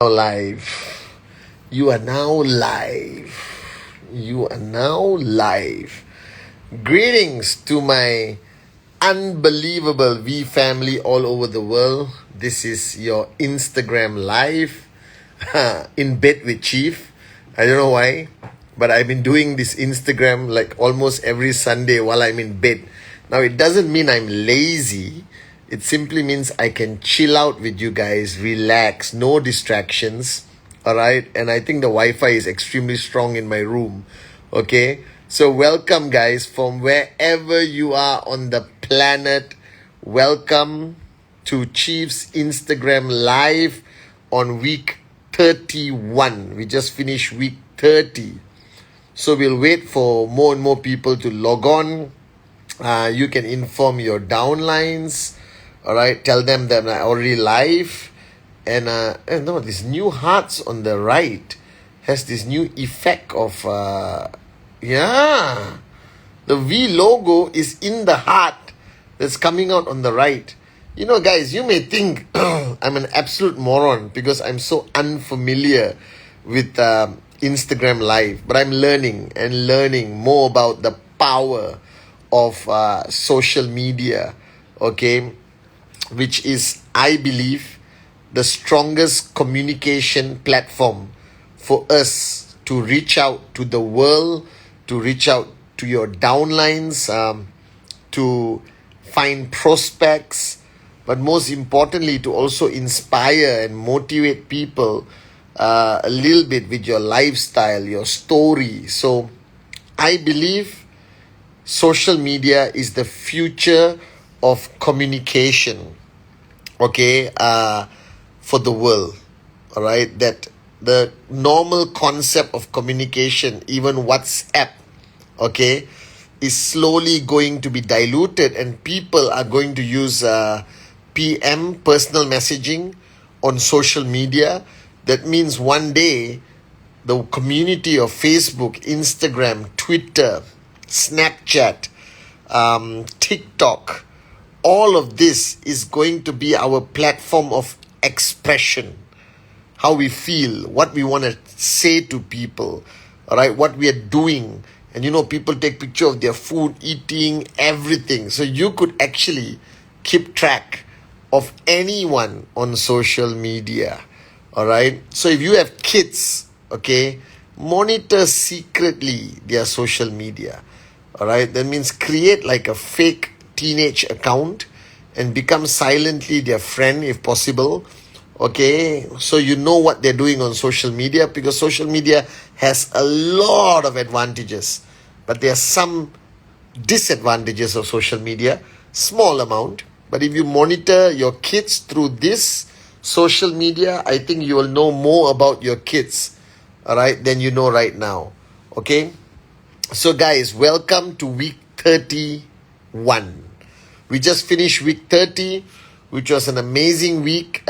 Live. You are now live. You are now live. Greetings to my unbelievable V family all over the world. This is your Instagram live in bed with Chief. I don't know why, but I've been doing this Instagram like almost every Sunday while I'm in bed. Now, it doesn't mean I'm lazy. It simply means I can chill out with you guys, relax, no distractions. All right. And I think the Wi-Fi is extremely strong in my room. Okay. So welcome, guys, from wherever you are on the planet. Welcome to Chief's Instagram live on week 31. We just finished week 30. So we'll wait for more and more people to log on. You can inform your downlines. All right, tell them that I'm already live. And no, these new hearts on the right has this new effect of, the V logo is in the heart that's coming out on the right. You know, guys, you may think I'm an absolute moron because I'm so unfamiliar with Instagram Live. But I'm learning more about the power of social media, okay? Which is, I believe, the strongest communication platform for us to reach out to the world, to reach out to your downlines, to find prospects, but most importantly, to also inspire and motivate people a little bit with your lifestyle, your story. So I believe social media is the future of communication, okay, for the world. All right, that the normal concept of communication, even WhatsApp, okay, is slowly going to be diluted, and people are going to use PM, personal messaging, on social media. That means one day the community of Facebook, Instagram, Twitter, Snapchat, TikTok, all of this is going to be our platform of expression. How we feel, what we want to say to people, all right, what we are doing. And you know, people take picture of their food, eating, everything. So you could actually keep track of anyone on social media, all right? So if you have kids, okay, monitor secretly their social media, all right? That means create like a fake teenage account and become silently their friend if possible, okay? So you know what they're doing on social media, because social media has a lot of advantages, but there are some disadvantages of social media, small amount. But if you monitor your kids through this social media, I think you will know more about your kids, all right, than you know right now, okay? So guys, welcome to week 31. We just finished week 30, which was an amazing week,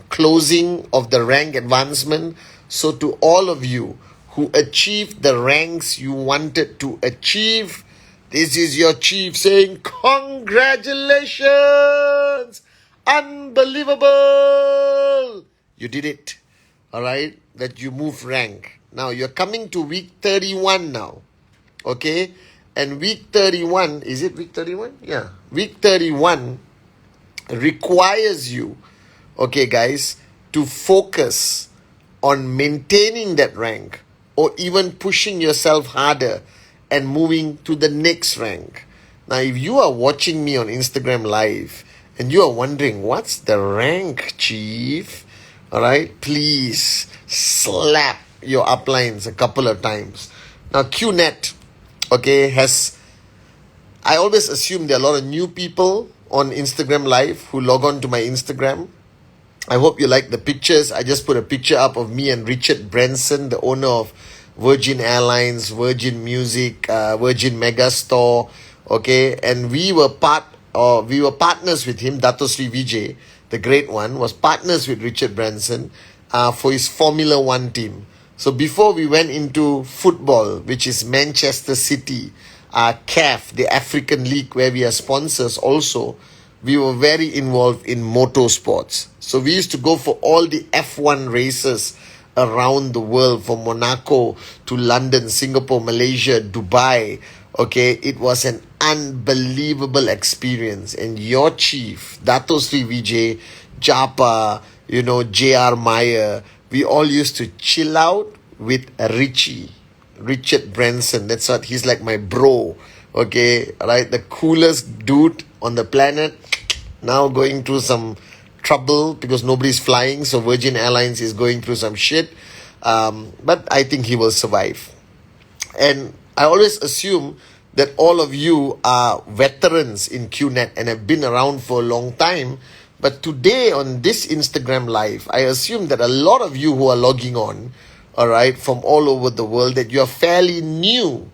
closing of the rank advancement. So to all of you who achieved the ranks you wanted to achieve, this is your Chief saying congratulations! Unbelievable! You did it, all right? That you moved rank. Now you're coming to week 31 now, okay? And week 31, is it week 31? Yeah. Week 31 requires you, okay, guys, to focus on maintaining that rank or even pushing yourself harder and moving to the next rank. Now, if you are watching me on Instagram Live and you are wondering, what's the rank, Chief? All right, please slap your uplines a couple of times. Now, QNet, okay, I always assume there are a lot of new people on Instagram Live who log on to my Instagram. I hope you like the pictures. I just put a picture up of me and Richard Branson, the owner of Virgin Airlines, Virgin Music, Virgin Megastore, okay, and we were partners with him. Dato Sri Vijay, the great one, was partners with Richard Branson for his Formula One team. So before we went into football, which is Manchester City, CAF, the African League, where we are sponsors also, we were very involved in motorsports. So we used to go for all the F1 races around the world, from Monaco to London, Singapore, Malaysia, Dubai. Okay, it was an unbelievable experience. And your chief, Dato Sri Vijay, Japa, J.R. Meyer, we all used to chill out with Richard Branson. That's what he's like, my bro. Okay, right? The coolest dude on the planet. Now going through some trouble because nobody's flying. So Virgin Airlines is going through some shit. But I think he will survive. And I always assume that all of you are veterans in QNet and have been around for a long time. But today on this Instagram live, I assume that a lot of you who are logging on, all right, from all over the world, that you are fairly new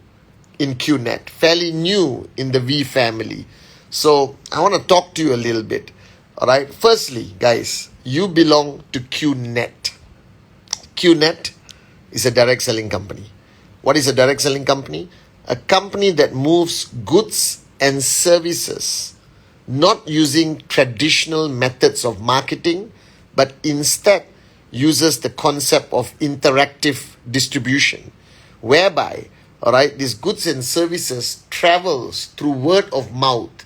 in QNet, fairly new in the V family. So I want to talk to you a little bit. All right. Firstly, guys, you belong to QNet. QNet is a direct selling company. What is a direct selling company? A company that moves goods and services, not using traditional methods of marketing, but instead uses the concept of interactive distribution, whereby, all right, these goods and services travels through word of mouth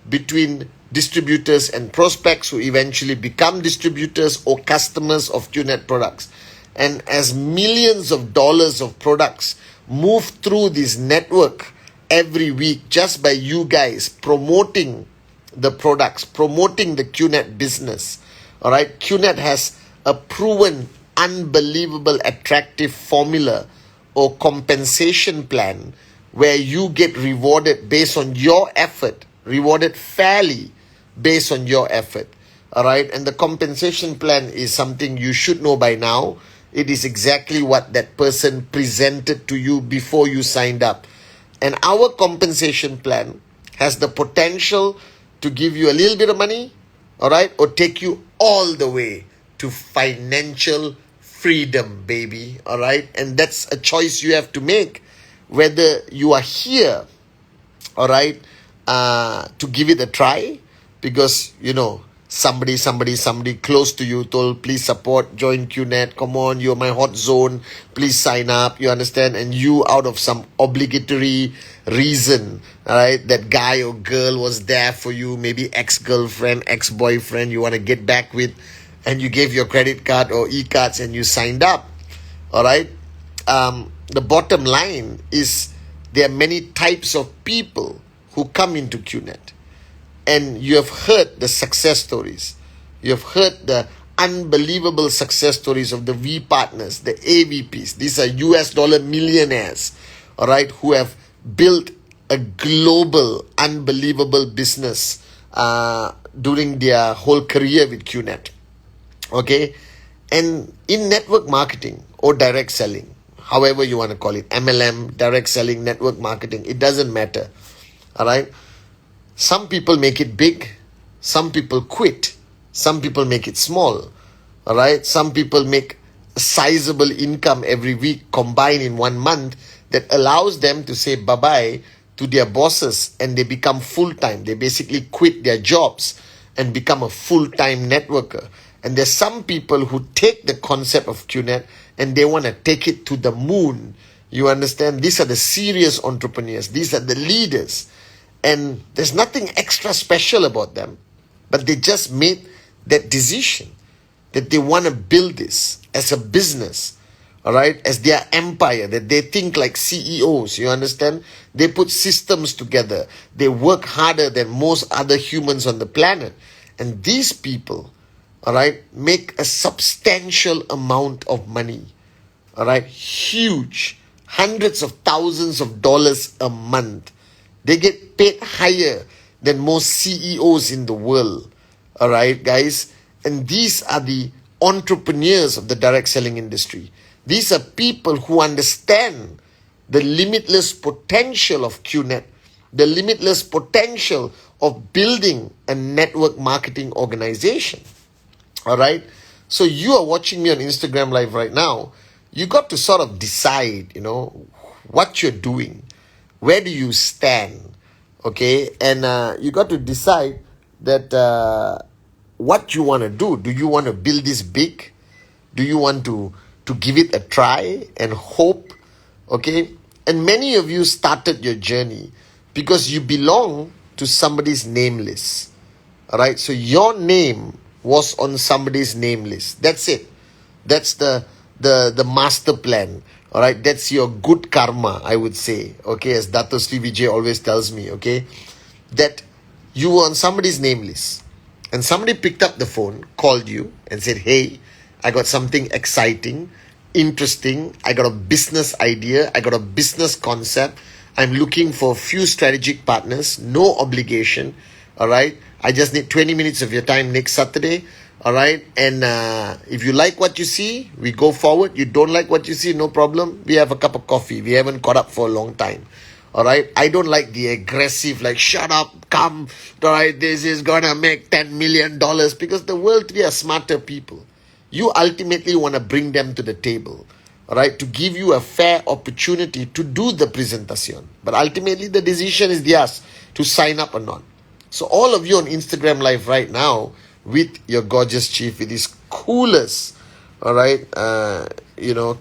between distributors and prospects who eventually become distributors or customers of QNet products. And as millions of dollars of products move through this network every week just by you guys promoting the products, promoting the QNet business, all right, QNet has a proven, unbelievable, attractive formula or compensation plan where you get rewarded based on your effort, rewarded fairly based on your effort. All right. And the compensation plan is something you should know by now. It is exactly what that person presented to you before you signed up. And our compensation plan has the potential to give you a little bit of money, all right, or take you all the way to financial freedom, baby. All right. And that's a choice you have to make, whether you are here, all right, to give it a try because, somebody close to you told, please support, join QNet, come on, you're my hot zone, please sign up, you understand? And you, out of some obligatory reason, all right, that guy or girl was there for you, maybe ex-girlfriend, ex-boyfriend you want to get back with, and you gave your credit card or e-cards and you signed up, all right? The bottom line is there are many types of people who come into QNet. And you have heard the success stories. You have heard the unbelievable success stories of the V partners, the AVPs. These are US dollar millionaires, all right, who have built a global, unbelievable business during their whole career with QNet. Okay? And in network marketing or direct selling, however you want to call it, MLM, direct selling, network marketing, it doesn't matter. All right? Some people make it big, some people quit, some people make it small, all right? Some people make a sizable income every week combined in 1 month that allows them to say bye-bye to their bosses and they become full-time. They basically quit their jobs and become a full-time networker. And there's some people who take the concept of QNet and they want to take it to the moon. You understand? These are the serious entrepreneurs. These are the leaders. And there's nothing extra special about them, but they just made that decision that they want to build this as a business, all right, as their empire, that they think like CEOs, you understand? They put systems together. They work harder than most other humans on the planet. And these people, all right, make a substantial amount of money, all right, huge, hundreds of thousands of dollars a month. They get paid higher than most CEOs in the world. All right, guys? And these are the entrepreneurs of the direct selling industry. These are people who understand the limitless potential of QNet, the limitless potential of building a network marketing organization. All right? So you are watching me on Instagram Live right now. You got to sort of decide, what you're doing. Where do you stand? Okay, and you got to decide that what you want to do. Do you want to build this big? Do you want to give it a try and hope? Okay? And many of you started your journey because you belong to somebody's name list. Alright? So your name was on somebody's name list. That's it. That's the master plan. Alright? That's your good karma, I would say. Okay, as Dato Sri Vijay always tells me, okay? That you were on somebody's name list. And somebody picked up the phone, called you, and said, hey, I got something exciting, interesting. I got a business idea. I got a business concept. I'm looking for a few strategic partners. No obligation. All right. I just need 20 minutes of your time next Saturday. All right. And if you like what you see, we go forward. You don't like what you see, no problem. We have a cup of coffee. We haven't caught up for a long time. All right. I don't like the aggressive, like, shut up, come. All right. This is going to make $10 million, because the world today are smarter people. You ultimately want to bring them to the table, all right, to give you a fair opportunity to do the presentation. But ultimately, the decision is theirs to sign up or not. So all of you on Instagram Live right now with your gorgeous chief, with his coolest, all right,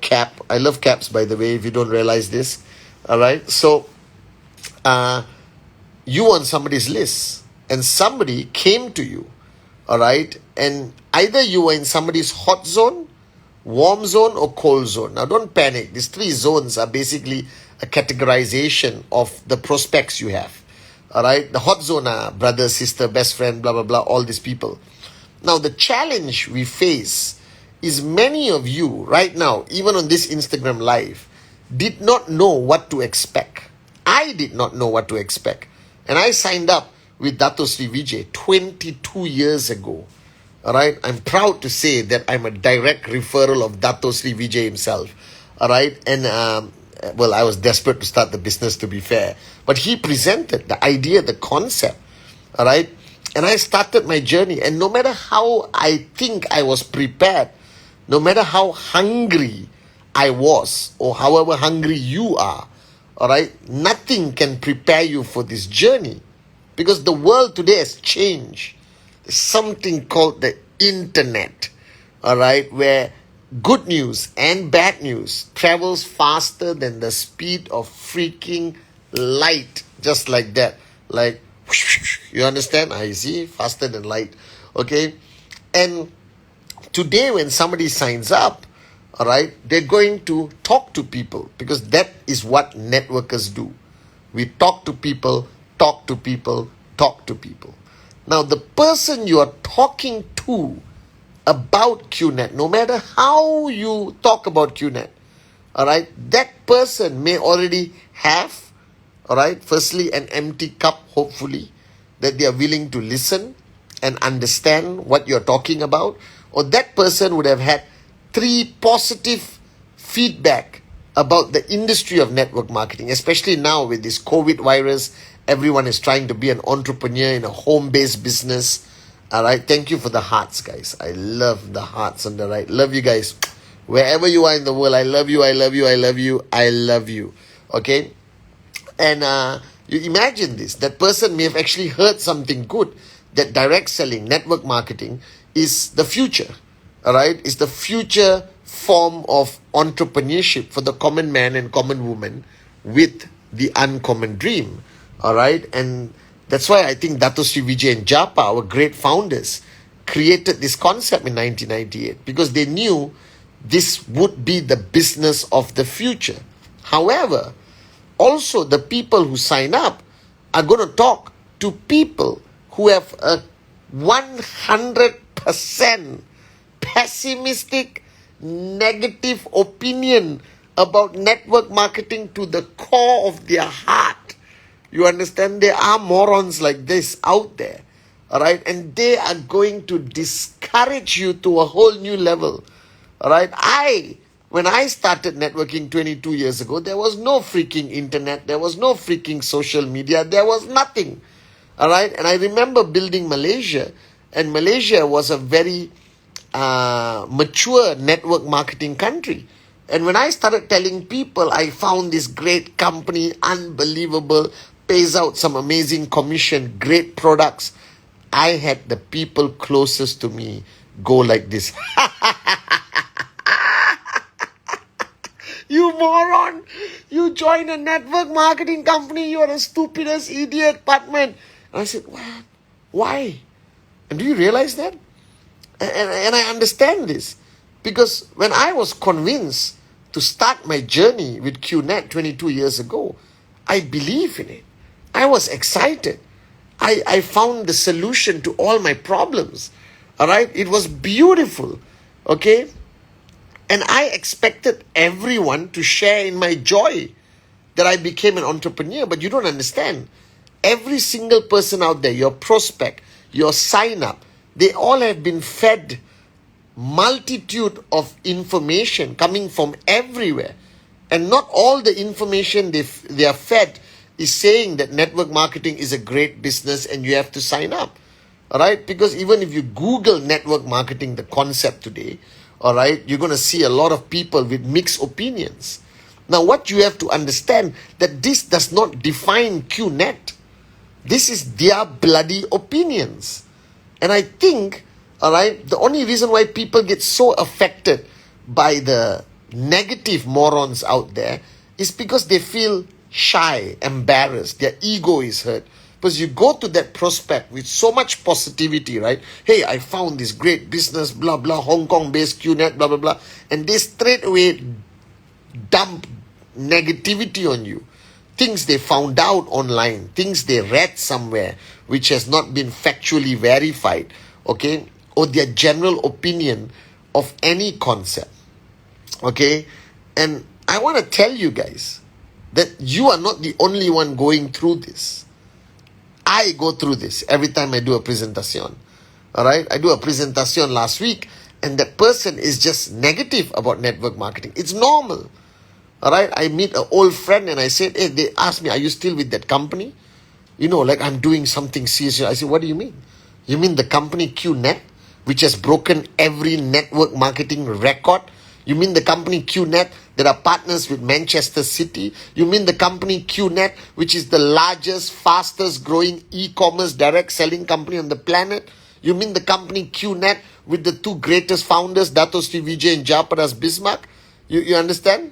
cap. I love caps, by the way, if you don't realize this, all right. So you on somebody's list, and somebody came to you, all right, and either you were in somebody's hot zone, warm zone, or cold zone. Now, don't panic. These three zones are basically a categorization of the prospects you have. All right? The hot zone are brother, sister, best friend, blah, blah, blah, all these people. Now, the challenge we face is many of you right now, even on this Instagram Live, did not know what to expect. I did not know what to expect. And I signed up with Dato Sri Vijay 22 years ago. All right, I'm proud to say that I'm a direct referral of Dato Sri Vijay himself. All right, and I was desperate to start the business, to be fair, but he presented the idea, the concept. All right, and I started my journey. And no matter how I think I was prepared, no matter how hungry I was, or however hungry you are, all right, nothing can prepare you for this journey, because the world today has changed. Something called the internet, all right, where good news and bad news travels faster than the speed of freaking light, just like that. Like, you understand? I see, faster than light. Okay, and today when somebody signs up, all right, they're going to talk to people, because that is what networkers do. We talk to people, talk to people, talk to people. Now, the person you are talking to about QNet, no matter how you talk about QNet, all right, that person may already have, all right, firstly, an empty cup, hopefully, that they are willing to listen and understand what you're talking about. Or that person would have had 3 positive feedback about the industry of network marketing, especially now with this COVID virus. Everyone is trying to be an entrepreneur in a home-based business. All right. Thank you for the hearts, guys. I love the hearts on the right. Love you guys. Wherever you are in the world, I love you. I love you. I love you. I love you. Okay. And you imagine this. That person may have actually heard something good, that direct selling, network marketing is the future. All right. It's the future form of entrepreneurship for the common man and common woman with the uncommon dream. All right, and that's why I think Dato Sri Vijay and Japa, our great founders, created this concept in 1998, because they knew this would be the business of the future. However, also the people who sign up are going to talk to people who have a 100% pessimistic, negative opinion about network marketing to the core of their heart. You understand? There are morons like this out there, all right? And they are going to discourage you to a whole new level, all right? When I started networking 22 years ago, there was no freaking internet. There was no freaking social media. There was nothing, all right? And I remember building Malaysia, and Malaysia was a very mature network marketing country. And when I started telling people I found this great company, unbelievable, pays out some amazing commission, great products, I had the people closest to me go like this. You moron! You join a network marketing company, you are the stupidest idiot, Patman. And I said, what? Why? And do you realize that? And I understand this. Because when I was convinced to start my journey with QNet 22 years ago, I believe in it. I was excited. I found the solution to all my problems. All right? It was beautiful. Okay? And I expected everyone to share in my joy that I became an entrepreneur. But you don't understand. Every single person out there, your prospect, your sign up, they all have been fed multitude of information coming from everywhere. And not all the information they are fed is saying that network marketing is a great business and you have to sign up. All right? Because even if you Google network marketing, the concept today, all right, you're going to see a lot of people with mixed opinions. Now, what you have to understand, that this does not define QNet. This is their bloody opinions. And I think, all right, the only reason why people get so affected by the negative morons out there is because they feel shy, embarrassed, their ego is hurt. Because you go to that prospect with so much positivity, right? Hey, I found this great business, blah, blah, Hong Kong-based QNet, blah, blah, blah. And they straight away dump negativity on you. Things they found out online, things they read somewhere, which has not been factually verified, okay? Or their general opinion of any concept, okay? And I want to tell you guys that you are not the only one going through this. I go through this every time I do a presentation. All right? I do a presentation last week and that person is just negative about network marketing. It's normal. All right? I meet an old friend and I said, hey, they asked me, are you still with that company? You know, like I'm doing something serious. I said, what do you mean? You mean the company QNet, which has broken every network marketing record? You mean the company QNet that are partners with Manchester City? You mean the company QNet, which is the largest, fastest growing e-commerce direct selling company on the planet? You mean the company QNet with the two greatest founders, Dato Sri Vijay and Japadas Bismarck? You understand?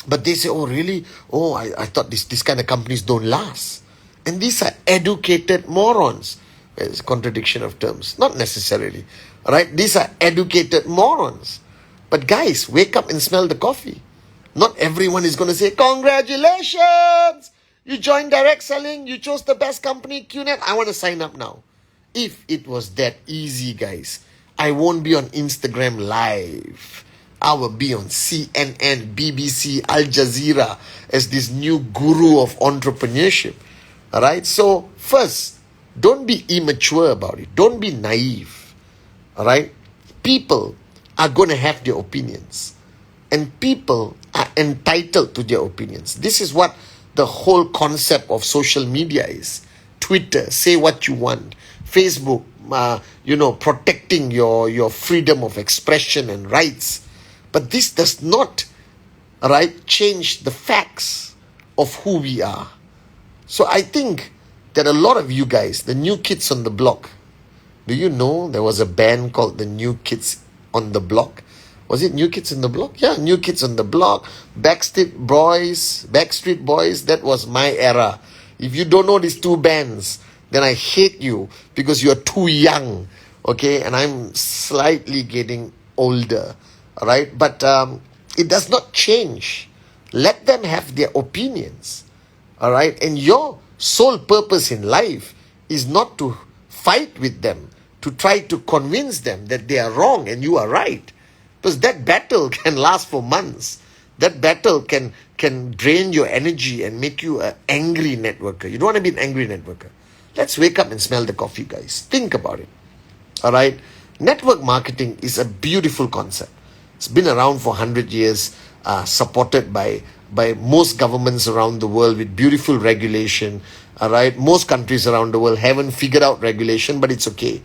But they say, oh really? Oh, I thought this kind of companies don't last. And these are educated morons. It's a contradiction of terms. Not necessarily. All right? These are educated morons. But guys, wake up and smell the coffee. Not everyone is going to say, congratulations! You joined direct selling. You chose the best company, QNet. I want to sign up now. If it was that easy, guys, I won't be on Instagram Live. I will be on CNN, BBC, Al Jazeera as this new guru of entrepreneurship. All right? So, first, don't be immature about it. Don't be naive. All right? People are going to have their opinions. And people are entitled to their opinions. This is what the whole concept of social media is. Twitter, say what you want. Facebook, protecting your freedom of expression and rights. But this does not, change the facts of who we are. So I think that a lot of you guys, the new kids on the block, do you know there was a band called the New Kids on the Block? Was it New Kids on the Block? Yeah, New Kids on the Block, Backstreet Boys, that was my era. If you don't know these two bands, then I hate you because you're too young, okay? And I'm slightly getting older, all right? But it does not change. Let them have their opinions, all right? And your sole purpose in life is not to fight with them, to try to convince them that they are wrong and you are right. Because that battle can last for months. That battle can drain your energy and make you an angry networker. You don't want to be an angry networker. Let's wake up and smell the coffee, guys. Think about it. All right? Network marketing is a beautiful concept. It's been around for 100 years, supported by most governments around the world with beautiful regulation. All right? Most countries around the world haven't figured out regulation, but it's okay.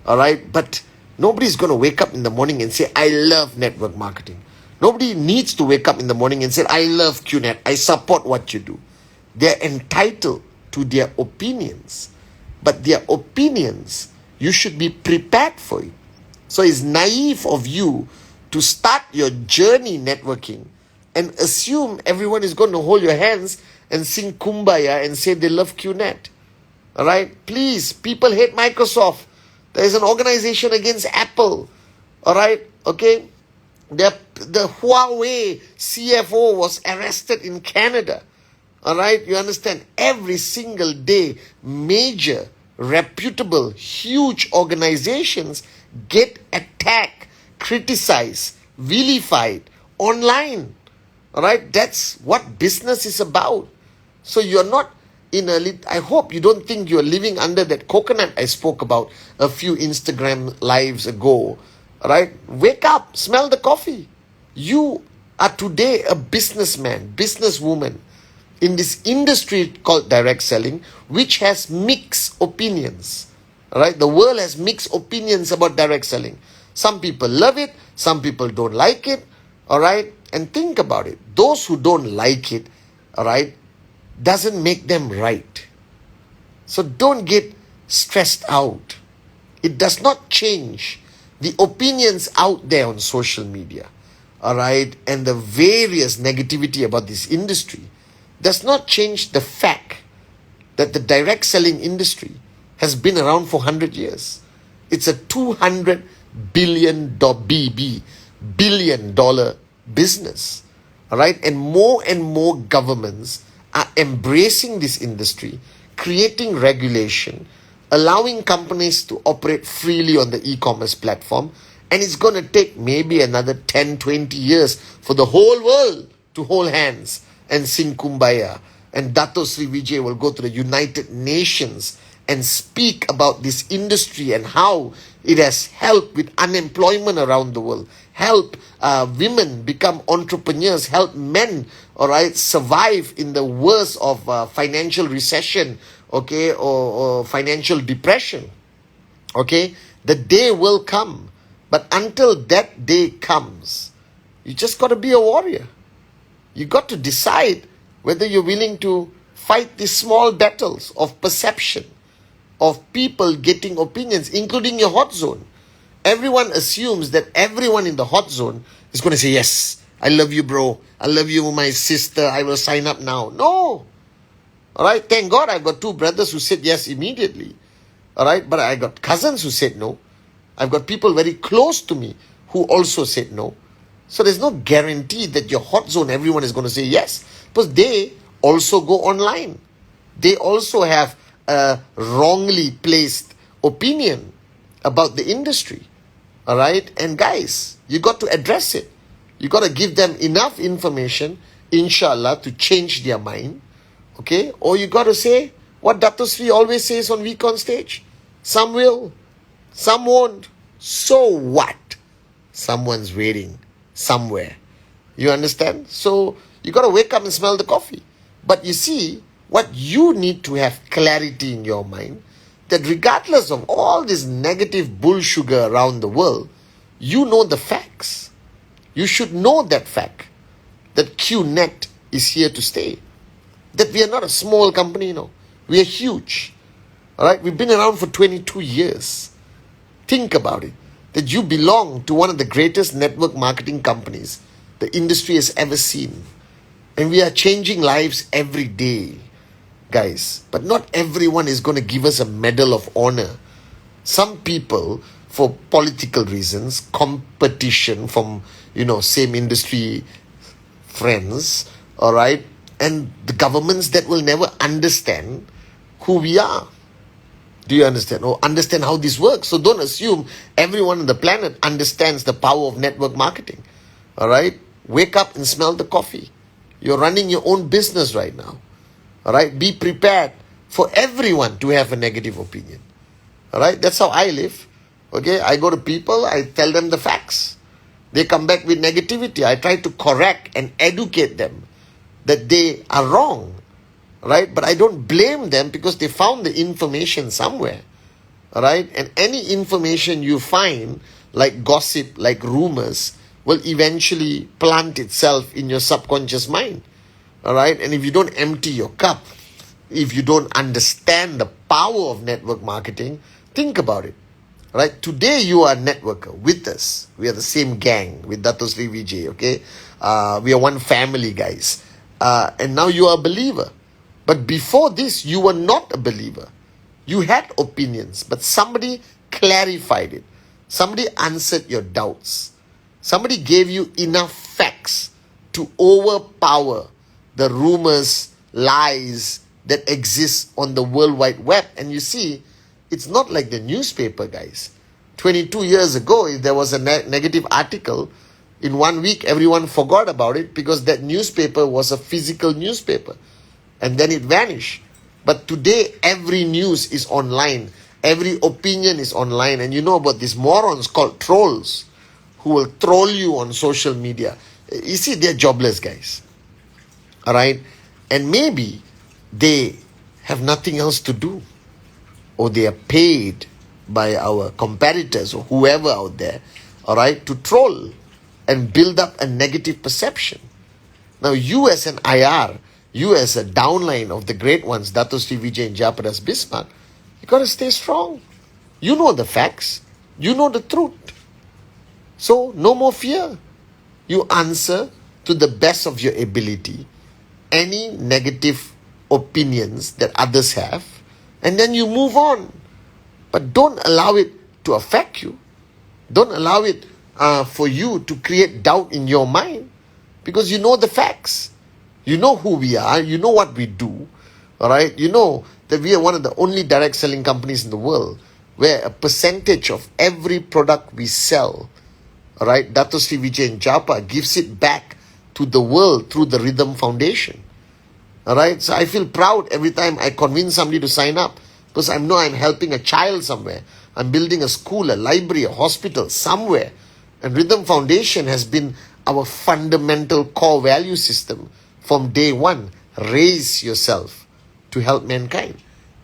All right? But nobody's going to wake up in the morning and say, I love network marketing. Nobody needs to wake up in the morning and say, I love QNet. I support what you do. They're entitled to their opinions. but their opinions, you should be prepared for it. So it's naive of you to start your journey networking and assume everyone is going to hold your hands and sing Kumbaya and say they love QNet. Alright? Please, people hate Microsoft. There is an organization against Apple. Alright? Okay? The Huawei CFO was arrested in Canada. Alright? You understand? Every single day, major, reputable, huge organizations get attacked, criticized, vilified online. Alright? That's what business is about. So you're not I hope you don't think you're living under that coconut I spoke about a few Instagram lives ago. Alright? Wake up, smell the coffee. You are today a businessman, businesswoman in this industry called direct selling, which has mixed opinions. Alright? The world has mixed opinions about direct selling. Some people love it, some people don't like it. Alright? And think about it. Those who don't like it, alright, doesn't make them right. So don't get stressed out. It does not change the opinions out there on social media, alright, and the various negativity about this industry does not change the fact that the direct selling industry has been around for 100 years. It's a $200 billion business, alright, and more governments are embracing this industry, creating regulation, allowing companies to operate freely on the e-commerce platform, and it's going to take maybe another 10, 20 years for the whole world to hold hands and sing Kumbaya. And Dato Sri Vijay will go to the United Nations and speak about this industry and how it has helped with unemployment around the world, help women become entrepreneurs, help men, all right, survive in the worst of financial recession, okay, or financial depression, okay. The day will come, but until that day comes, you just got to be a warrior. You got to decide whether you're willing to fight these small battles of perception, of people getting opinions, including your hot zone. Everyone assumes that everyone in the hot zone is going to say, yes, I love you, bro. I love you, my sister. I will sign up now. No. All right. Thank God I've got two brothers who said yes immediately. All right. But I got cousins who said no. I've got people very close to me who also said no. So there's no guarantee that your hot zone, everyone is going to say yes. Because they also go online. They also have a wrongly placed opinion about the industry. All right. And guys, you got to address it. You got to give them enough information, inshallah, to change their mind. Okay. Or you got to say what Dato Sri always says on Week on Stage. Some will, some won't. So what? Someone's waiting somewhere. You understand? So you got to wake up and smell the coffee. But you see, what you need to have clarity in your mind, that regardless of all this negative bull sugar around the world, you know the facts. You should know that fact, that QNet is here to stay. That we are not a small company, no. We are huge. All right? We've been around for 22 years. Think about it. That you belong to one of the greatest network marketing companies the industry has ever seen. And we are changing lives every day, guys. But not everyone is going to give us a medal of honor. Some people, for political reasons, competition from, same industry friends, all right, and the governments that will never understand who we are. Do you understand? Or understand how this works? So don't assume everyone on the planet understands the power of network marketing. All right? Wake up and smell the coffee. You're running your own business right now. All right? Be prepared for everyone to have a negative opinion. All right? That's how I live. Okay? I go to people, I tell them the facts. They come back with negativity. I try to correct and educate them that they are wrong. Right? But I don't blame them because they found the information somewhere. All right? And any information you find, like gossip, like rumors, will eventually plant itself in your subconscious mind. All right? And if you don't empty your cup, if you don't understand the power of network marketing, think about it. Right? Today you are a networker with us. We are the same gang with Dato Sri Vijay, okay? We are one family, guys. And now you are a believer. But before this, you were not a believer. You had opinions, but somebody clarified it. Somebody answered your doubts. Somebody gave you enough facts to overpower the rumors, lies that exist on the World Wide Web. And you see, it's not like the newspaper, guys. 22 years ago, if there was a negative article, in 1 week, everyone forgot about it because that newspaper was a physical newspaper. And then it vanished. But today, every news is online. Every opinion is online. And you know about these morons called trolls who will troll you on social media. You see, they're jobless, guys. All right? And maybe they have nothing else to do. Or they are paid by our competitors or whoever out there, all right, to troll and build up a negative perception. Now, you as an IR, you as a downline of the great ones, Dato Sri Vijay and Jayaprakash Bismarck, you got to stay strong. You know the facts. You know the truth. So, no more fear. You answer to the best of your ability any negative opinions that others have, and then you move on. But don't allow it to affect you. Don't allow it for you to create doubt in your mind, because you know the facts. You know who we are. You know what we do. All right. You know that we are one of the only direct selling companies in the world where a percentage of every product we sell, all right, Dato Sri Vijay and Japa gives it back to the world through the Rhythm Foundation. All right. So I feel proud every time I convince somebody to sign up, because I know I'm helping a child somewhere. I'm building a school, a library, a hospital somewhere. And Rhythm Foundation has been our fundamental core value system from day one. Raise yourself to help mankind.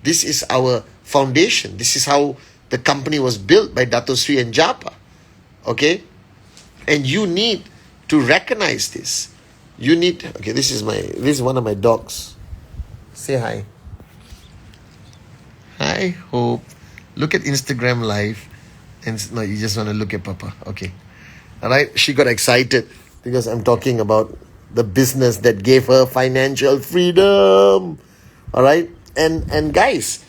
This is our foundation. This is how the company was built by Dato Sri and Japa. Okay? And you need to recognize this. You need, okay, this is one of my dogs. Say hi. Hi, Hope. Look at Instagram Live. And no, you just want to look at Papa. Okay. All right. She got excited because I'm talking about the business that gave her financial freedom. All right. And guys,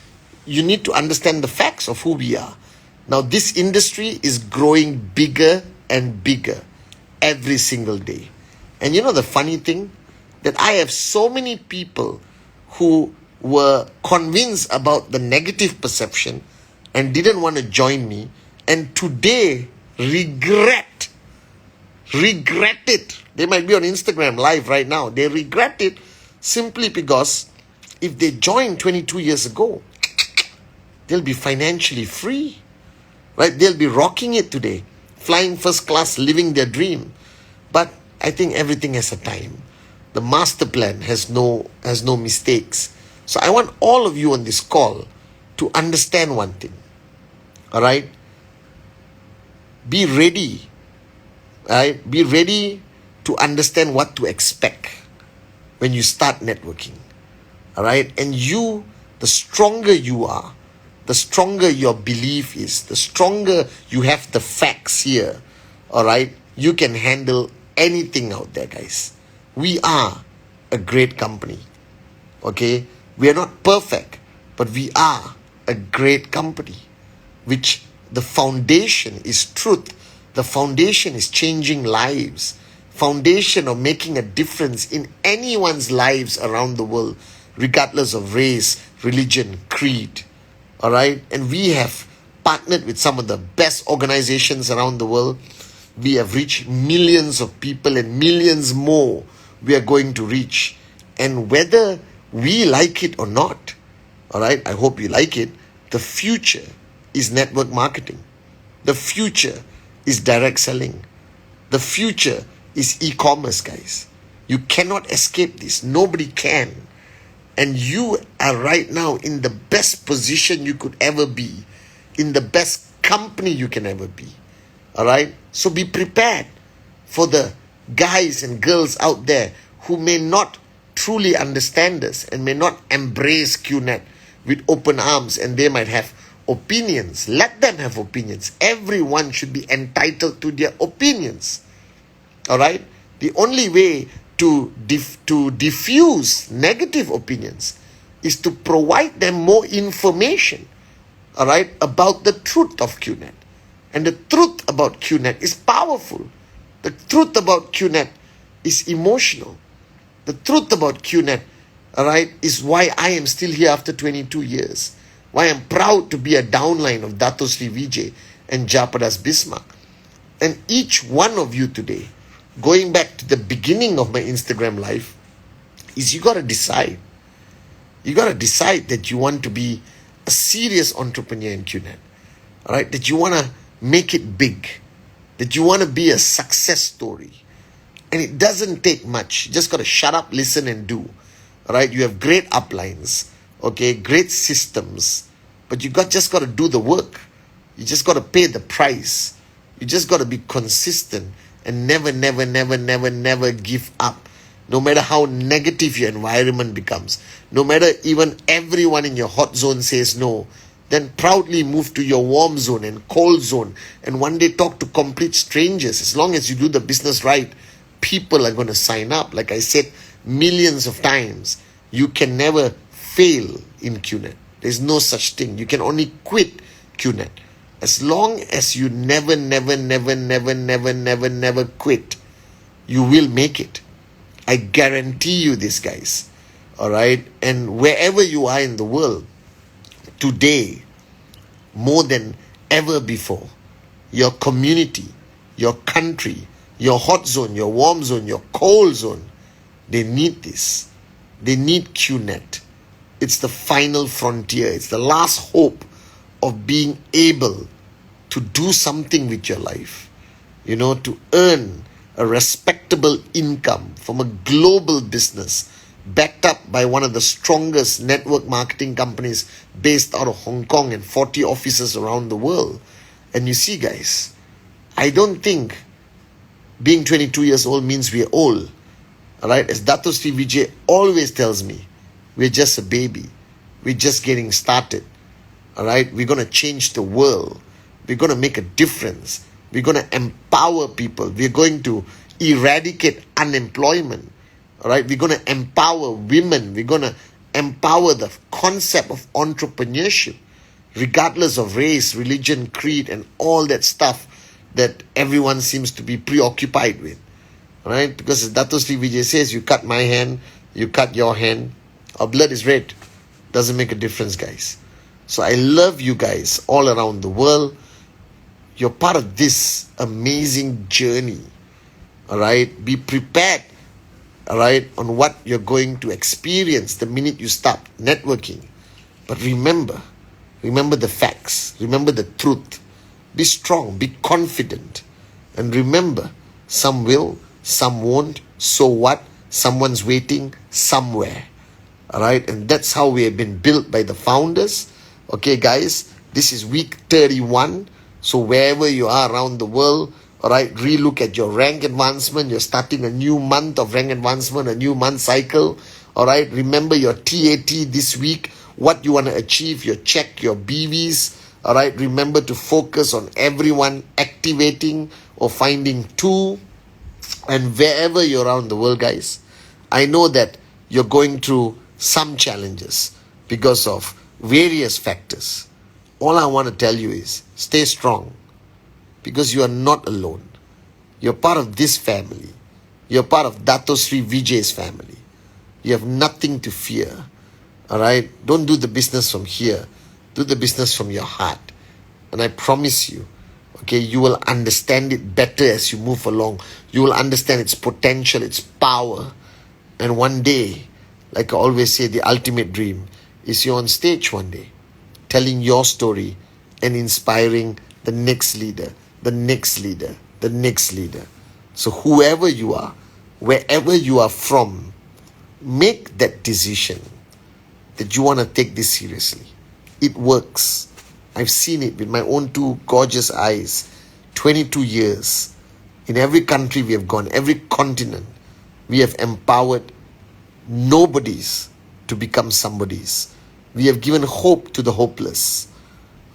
you need to understand the facts of who we are. Now, this industry is growing bigger and bigger every single day. And you know the funny thing? That I have so many people who were convinced about the negative perception and didn't want to join me, and today regret it. They might be on Instagram Live right now. They regret it simply because if they joined 22 years ago, they'll be financially free, right? They'll be rocking it today, flying first class, living their dream. But I think everything has a time. The master plan has no mistakes. So I want all of you on this call to understand one thing. All right? Be ready. All right? Be ready to understand what to expect when you start networking. All right? And you, the stronger you are, the stronger your belief is, the stronger you have the facts here. All right? You can handle anything out there, guys. We are a great company. Okay? We are not perfect, but we are a great company, which the foundation is truth. The foundation is changing lives. Foundation of making a difference in anyone's lives around the world, regardless of race, religion, creed. All right? And we have partnered with some of the best organizations around the world. We have reached millions of people, and millions more we are going to reach. And whether we like it or not, all right, I hope you like it, the future is network marketing. The future is direct selling. The future is e-commerce, guys. You cannot escape this. Nobody can. And you are right now in the best position you could ever be, in the best company you can ever be. All right? So be prepared for the guys and girls out there who may not truly understand us and may not embrace QNet with open arms, and they might have opinions. Let them have opinions. Everyone should be entitled to their opinions. All right? The only way to diffuse negative opinions is to provide them more information, all right, about the truth of QNet. And the truth about QNet is powerful. The truth about QNet is emotional. The truth about QNet, all right, is why I am still here after 22 years. Why I'm proud to be a downline of Dato Sri Vijay and Japadas Bismarck. And each one of you today, going back to the beginning of my Instagram life, is you got to decide. You got to decide that you want to be a serious entrepreneur in QNet. All right, that you want to make it big, that you want to be a success story. And it doesn't take much. You just got to shut up, listen, and do. All right, you have great uplines, okay, great systems, but you just got to do the work. You just got to pay the price. You just got to be consistent and never give up. No matter how negative your environment becomes, no matter even everyone in your hot zone says no, then proudly move to your warm zone and cold zone and one day talk to complete strangers. As long as you do the business right, people are going to sign up. Like I said millions of times, you can never fail in QNet. There's no such thing. You can only quit QNet. As long as you never quit, you will make it. I guarantee you this, guys. All right? And wherever you are in the world, today, more than ever before, your community, your country, your hot zone, your warm zone, your cold zone, they need this. They need QNet. It's the final frontier. It's the last hope of being able to do something with your life. You know, to earn a respectable income from a global business backed up by one of the strongest network marketing companies based out of Hong Kong and 40 offices around the world. And you see, guys, I don't think being 22 years old means we're old. All right? As Dato Sri Vijay always tells me, we're just a baby. We're just getting started. All right? We're going to change the world. We're going to make a difference. We're going to empower people. We're going to eradicate unemployment. All right? We're going to empower women. We're going to empower the concept of entrepreneurship, regardless of race, religion, creed, and all that stuff that everyone seems to be preoccupied with. All right? Because as Dato Sri Vijay says, you cut my hand, you cut your hand, our blood is red. Doesn't make a difference, guys. So I love you guys all around the world. You're part of this amazing journey. All right? Be prepared, all right, on what you're going to experience the minute you start networking. But remember the facts. Remember the truth. Be strong. Be confident. And remember, some will, some won't. So what? Someone's waiting somewhere. All right? And that's how we have been built by the founders. Okay, guys? This is week 31. So wherever you are around the world, all right, relook at your rank advancement. You're starting a new month of rank advancement, a new month cycle. All right, remember your TAT this week, what you want to achieve, your check, your BVs. All right, remember to focus on everyone activating or finding two. And wherever you're around the world, guys, I know that you're going through some challenges because of various factors. All I want to tell you is stay strong, because you are not alone. You're part of this family. You're part of Dato Sri Vijay's family. You have nothing to fear. All right? Don't do the business from here. Do the business from your heart. And I promise you, okay, you will understand it better as you move along. You will understand its potential, its power. And one day, like I always say, the ultimate dream is you're on stage one day, telling your story and inspiring the next leader, the next leader, the next leader. So whoever you are, wherever you are from, make that decision that you want to take this seriously. It works. I've seen it with my own two gorgeous eyes. 22 years. In every country we have gone, every continent, we have empowered nobodies to become somebodies. We have given hope to the hopeless.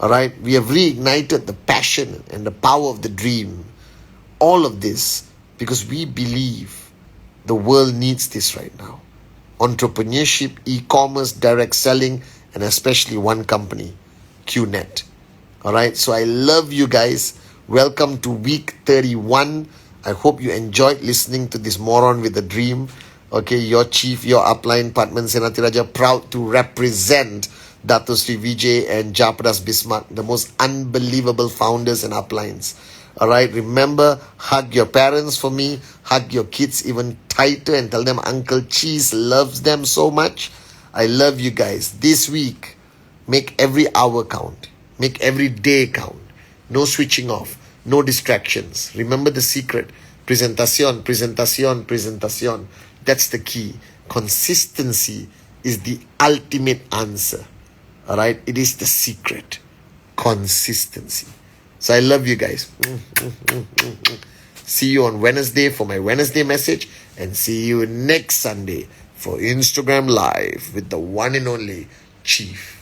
All right? We have reignited the passion and the power of the dream. All of this because we believe the world needs this right now. Entrepreneurship, e-commerce, direct selling, and especially one company, QNet. All right? So I love you guys. Welcome to week 31. I hope you enjoyed listening to this moron with a dream. Okay, your chief, your upline, Patman Senatiraja, proud to represent Dato Sri Vijay and Japadas Bismarck, the most unbelievable founders and uplines. Alright, remember, hug your parents for me, hug your kids even tighter and tell them Uncle Cheese loves them so much. I love you guys. This week, make every hour count. Make every day count. No switching off. No distractions. Remember the secret. Presentación, presentación, presentación. That's the key. Consistency is the ultimate answer. Alright? It is the secret. Consistency. So I love you guys. See you on Wednesday for my Wednesday message. And see you next Sunday for Instagram Live with the one and only Chief.